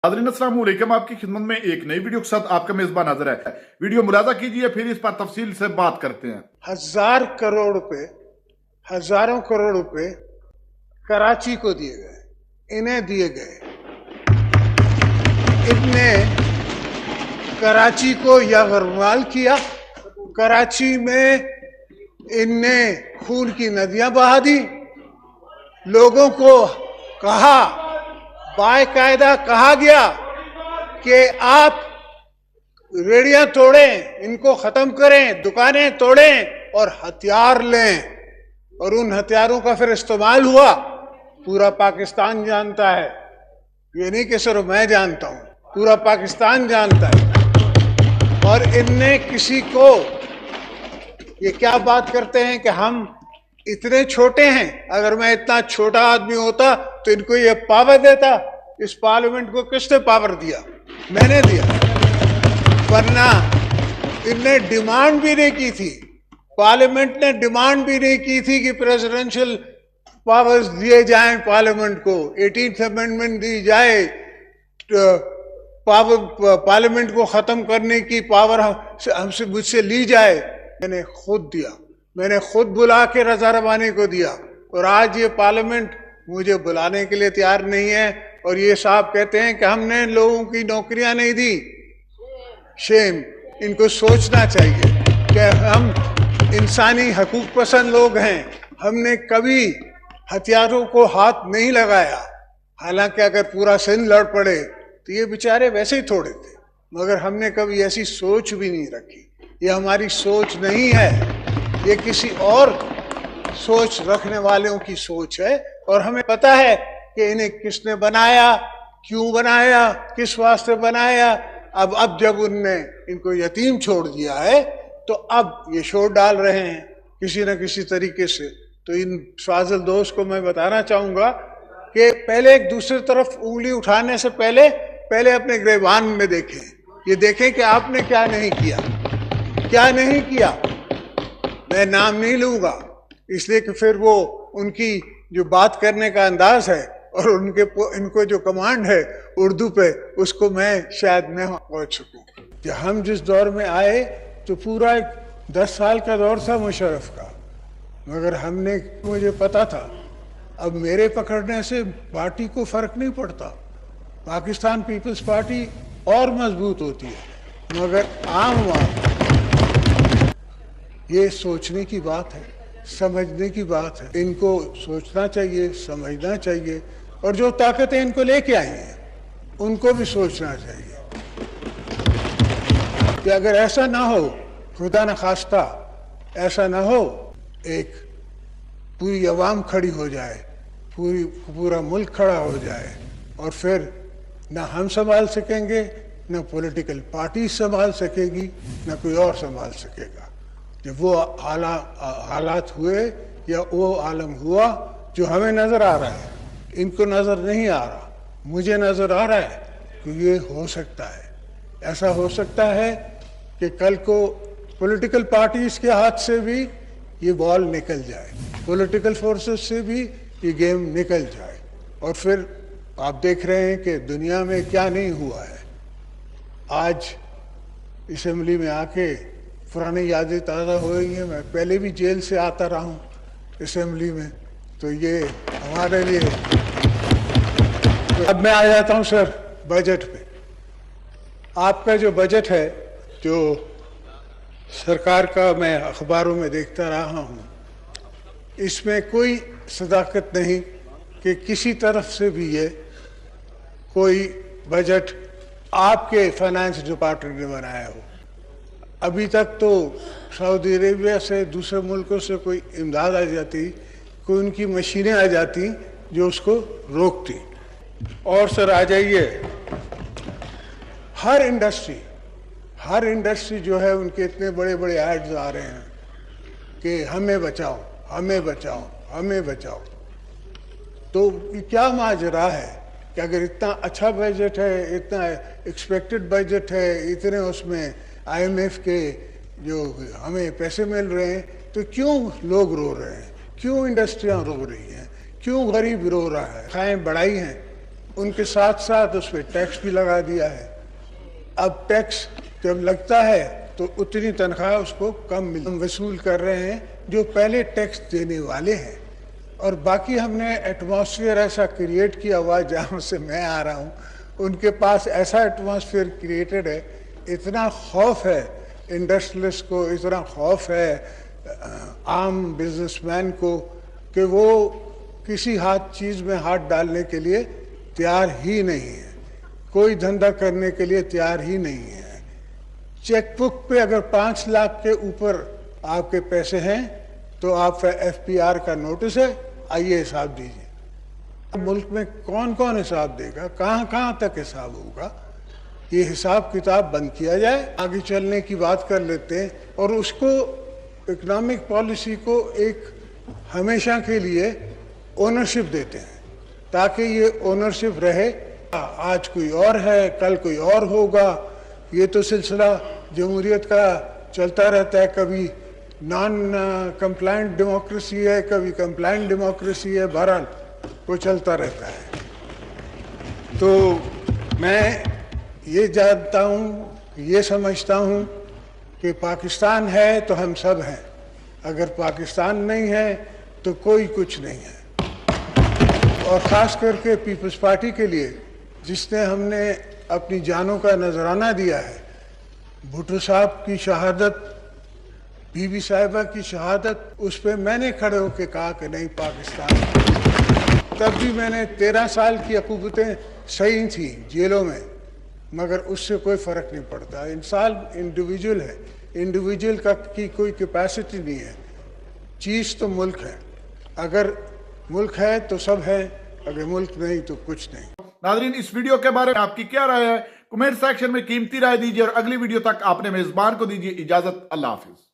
नाज़रीन अस्सलाम वालेकुम, आपकी खिदमत में एक नई वीडियो के साथ आपका मेजबान हाजिर है। वीडियो मुलाजा कीजिए, फिर इस पर तफसील से बात करते हैं। 1,000 करोड़ रुपए, हजारों करोड़ रुपए कराची को दिए गए, इन्हें दिए गए। इनने कराची को यरगमाल किया। कराची में इनने खून की नदियां बहा दी। लोगों को कहा, बाकायदा कहा गया कि आप रेडियां तोड़ें, इनको खत्म करें, दुकानें तोड़ें और हथियार लें। और उन हथियारों का फिर इस्तेमाल हुआ। पूरा पाकिस्तान जानता है, ये नहीं कि सिर्फ मैं जानता हूं, पूरा पाकिस्तान जानता है। और इनने किसी को, ये क्या बात करते हैं कि हम इतने छोटे हैं, अगर मैं इतना छोटा आदमी होता तो इनको ये पावर देता। इस पार्लियामेंट को किसने पावर दिया? मैंने दिया। वरना इनने डिमांड भी नहीं की थी, पार्लियामेंट ने डिमांड भी नहीं की थी कि प्रेसिडेंशियल पावर्स दिए जाएं पार्लियामेंट को, 18th अमेंडमेंट दी जाए, पार्लियामेंट को खत्म करने की पावर हमसे मुझसे ली जाए। मैंने खुद दिया, मैंने खुद बुला के रजा रबानी को दिया। और आज ये पार्लियामेंट मुझे बुलाने के लिए तैयार नहीं है। और ये साहब कहते हैं कि हमने लोगों की नौकरियां नहीं दी। शेम, इनको सोचना चाहिए कि हम इंसानी हकूक पसंद लोग हैं। हमने कभी हथियारों को हाथ नहीं लगाया। हालांकि अगर पूरा सिंध लड़ पड़े तो ये बेचारे वैसे ही थोड़े थे, मगर हमने कभी ऐसी सोच भी नहीं रखी। ये हमारी सोच नहीं है, ये किसी और सोच रखने वालों की सोच है। और हमें पता है कि इन्हें किसने बनाया, क्यों बनाया, किस वास्ते बनाया। अब जब उनने इनको यतीम छोड़ दिया है तो अब ये शोर डाल रहे हैं किसी न किसी तरीके से। तो इन फाजिल दोस्त को मैं बताना चाहूंगा कि पहले एक दूसरी तरफ उंगली उठाने से पहले अपने गिरबान में देखें, ये देखें कि आपने क्या नहीं किया, क्या नहीं किया। मैं नाम नहीं लूंगा इसलिए कि फिर वो उनकी जो बात करने का अंदाज है और इनको जो कमांड है उर्दू पे, उसको मैं शायद न पहुंच सकूं। कि हम जिस दौर में आए तो पूरा एक 10 साल का दौर था मुशर्रफ का, मगर मुझे पता था अब मेरे पकड़ने से पार्टी को फर्क नहीं पड़ता। पाकिस्तान पीपल्स पार्टी और मजबूत होती है। मगर आम ये सोचने की बात है, समझने की बात है। इनको सोचना चाहिए, समझना चाहिए। और जो ताकतें इनको लेके आई हैं उनको भी सोचना चाहिए कि अगर ऐसा ना हो, खुदा न खास्ता ऐसा ना हो, एक पूरी अवाम खड़ी हो जाए, पूरा मुल्क खड़ा हो जाए, और फिर ना हम संभाल सकेंगे, ना पॉलिटिकल पार्टी संभाल सकेगी, ना कोई और संभाल सकेगा। जब वो हालात हुए या वो आलम हुआ जो हमें नजर आ रहा है, इनको नजर नहीं आ रहा, मुझे नजर आ रहा है कि ये हो सकता है। ऐसा हो सकता है कि कल को पॉलिटिकल पार्टीज के हाथ से भी ये बॉल निकल जाए, पॉलिटिकल फोर्सेस से भी ये गेम निकल जाए। और फिर आप देख रहे हैं कि दुनिया में क्या नहीं हुआ है। आज असेंबली में आके पुरानी यादें ताज़ा हो रही हैं। मैं पहले भी जेल से आता रहा हूँ असेंबली में, तो ये हमारे लिए। तो अब मैं आ जाता हूँ सर बजट पे। आपका जो बजट है, जो सरकार का मैं अखबारों में देखता रहा हूँ, इसमें कोई सदाकत नहीं कि किसी तरफ से भी ये कोई बजट आपके फाइनेंस डिपार्टमेंट ने बनाया हो। अभी तक तो सऊदी अरेबिया से, दूसरे मुल्कों से कोई इमदाद आ जाती, कोई उनकी मशीनें आ जाती जो उसको रोकती। और सर आ जाइए, हर इंडस्ट्री जो है, उनके इतने बड़े बड़े एड्स आ रहे हैं कि हमें बचाओ, हमें बचाओ, हमें बचाओ। तो ये क्या माजरा है कि अगर इतना अच्छा बजट है, इतना एक्सपेक्टेड बजट है, इतने उसमें IMF के जो हमें पैसे मिल रहे हैं, तो क्यों लोग रो रहे हैं, क्यों इंडस्ट्रियां रो रही हैं, क्यों गरीब रो रहा है। खाएं बढ़ाई हैं, उनके साथ साथ उस पर टैक्स भी लगा दिया है। अब टैक्स जब लगता है तो उतनी तनख्वाह उसको कम हम वसूल कर रहे हैं जो पहले टैक्स देने वाले हैं। और बाकी हमने एटमॉस्फेयर ऐसा क्रिएट किया हुआ जहाँ से मैं आ रहा हूँ, उनके पास ऐसा एटमॉस्फेयर क्रिएटेड है, इतना खौफ है इंडस्ट्रियलिस्ट को, इतना खौफ है आम बिजनेसमैन को कि वो किसी चीज़ में हाथ डालने के लिए तैयार ही नहीं है, कोई धंधा करने के लिए तैयार ही नहीं है। चेकबुक पे अगर 5 लाख के ऊपर आपके पैसे हैं तो आप FPR का नोटिस है, आइए हिसाब दीजिए। मुल्क में कौन कौन हिसाब देगा, कहाँ कहाँ तक हिसाब होगा, ये हिसाब किताब बंद किया जाए, आगे चलने की बात कर लेते हैं और उसको इकोनॉमिक पॉलिसी को एक हमेशा के लिए ओनरशिप देते हैं ताकि ये ओनरशिप रहे। आज कोई और है, कल कोई और होगा, ये तो सिलसिला जमहूरियत का चलता रहता है। कभी नॉन कंप्लायंट डेमोक्रेसी है, कभी कंप्लायंट डेमोक्रेसी है, बहरहाल वो चलता रहता है। तो मैं ये जानता हूँ, ये समझता हूँ कि पाकिस्तान है तो हम सब हैं, अगर पाकिस्तान नहीं है तो कोई कुछ नहीं है। और ख़ास करके पीपल्स पार्टी के लिए जिसने हमने अपनी जानों का नजराना दिया है, भुट्टो साहब की शहादत, बीबी साहिबा की शहादत, उस पर मैंने खड़े होकर कहा कि नहीं पाकिस्तान। तब भी मैंने 13 साल की अकूबतें सही थी जेलों में, मगर उससे कोई फ़र्क नहीं पड़ता। इंसान इंडिविजुअल है, इंडिविजुअल की कोई कैपेसिटी नहीं है। चीज़ तो मुल्क है, अगर मुल्क है तो सब है, अगर मुल्क नहीं तो कुछ नहीं। नाजरीन, इस वीडियो के बारे में आपकी क्या राय है? कमेंट सेक्शन में कीमती राय दीजिए और अगली वीडियो तक आपने मेजबान को दीजिए इजाजत। अल्लाह हाफिज।